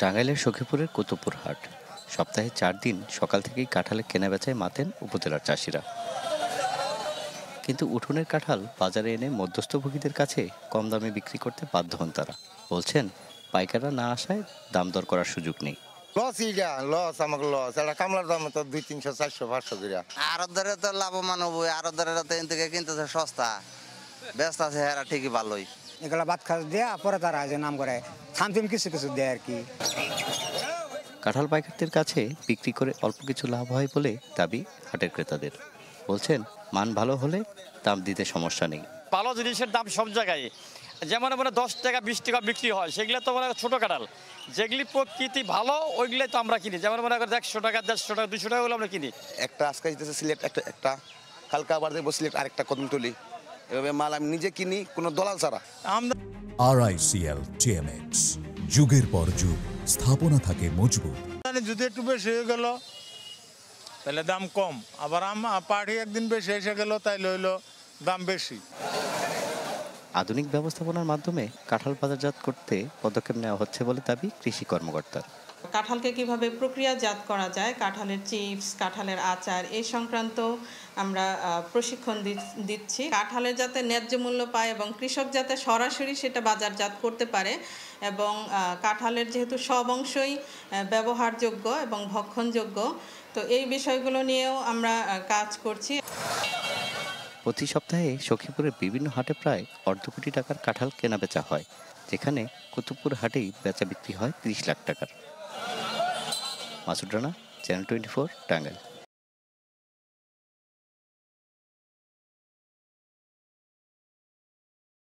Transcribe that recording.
টাঙ্গাইলের সখীপুরের কুতুবপুর হাট। সপ্তাহে ৪ দিন সকাল থেকেই কাঁঠালের কেনাবেচায় মাতেন উপজেলার চাষিরা। কিন্তু উঠোনের কাঁঠাল বাজারে এনে মধ্যস্থভোগীদের কাছে কম দামে বিক্রি করতে বাধ্য হন তারা। বলছেন, পাইকাররা না আসায় দাম দর করার সুযোগ নেই। লস আমাকে লস, একটা কামলার দাম তো 200, 300, 400, 500 করে। আরতদারে তো লাভবান হবো, আরতদারেরা তো এন থেকে কিনতেছে সস্তা, ব্যস্ত আছে, এরা ঠিকই ভালোই। এগুলা ভাত খাওয়া দেয়া পরে তারা যে নাম করে থামথিম কিছু কিছু দেয় আর কি। কাঁঠাল পাইকারদের কাছে বিক্রি করে অল্প কিছু লাভ হয় বলে দাবি হাটের ক্রেতাদের। বলছেন, মান ভালো হলে দাম দিতে সমস্যা নেই। ভালো জিনিসের দাম সব জায়গায়, যেমন 10 টাকা 20 টাকা বিক্রি হয়, সেগুলো তো ছোটো কাঁঠাল। যেগুলি প্রকৃতি ভালো ওইগুলোই তো আমরা কিনি, যেমন 100 টাকা 150 টাকা 200 টাকা আমরা কিনি। একটা আজকে যেতেছে সিলেট, একটা কালকা আবার দেখবো সিলেট, আরেকটা কদমতলি। এভাবে মাল আমি নিজে কিনি, কোনো দলাল ছাড়া। RICL TMX, যুগের পর যুগ স্থাপনা থাকে মজবুত। যদি একটু বেশি হয়ে গেল তাহলে দাম কম, আবার পাটি একদিন বেশি এসে গেল তাই লইলো দাম বেশি। আধুনিক ব্যবস্থাপনার মাধ্যমে কাঁঠাল বাজারজাত করতে পদক্ষেপ নেওয়া হচ্ছে বলে দাবি কৃষি কর্মকর্তার। কাঁঠালকে কিভাবে প্রক্রিয়াজাত করা যায়, কাঁঠালের চিপস, কাঁঠালের আচার, এই সংক্রান্ত আমরা প্রশিক্ষণ দিচ্ছি। কাঁঠালের যাতে ন্যায্য মূল্য পায় এবং কৃষক যাতে সরাসরি সেটা বাজারজাত করতে পারে, এবং কাঁঠালের যেহেতু সব অংশই ব্যবহারযোগ্য এবং ভক্ষণযোগ্য, তো এই বিষয়গুলো নিয়েও আমরা কাজ করছি। প্রতি সপ্তাহে সখীপুরের বিভিন্ন হাটে প্রায় অর্ধ কোটি টাকার কাঁঠাল কেনাবেচা হয়, যেখানে কুতুবপুর হাটেই বেচা বিক্রি হয় 30 লাখ টাকার। মাসুদ রানা, চ্যানেল 24, টাঙ্গাইল।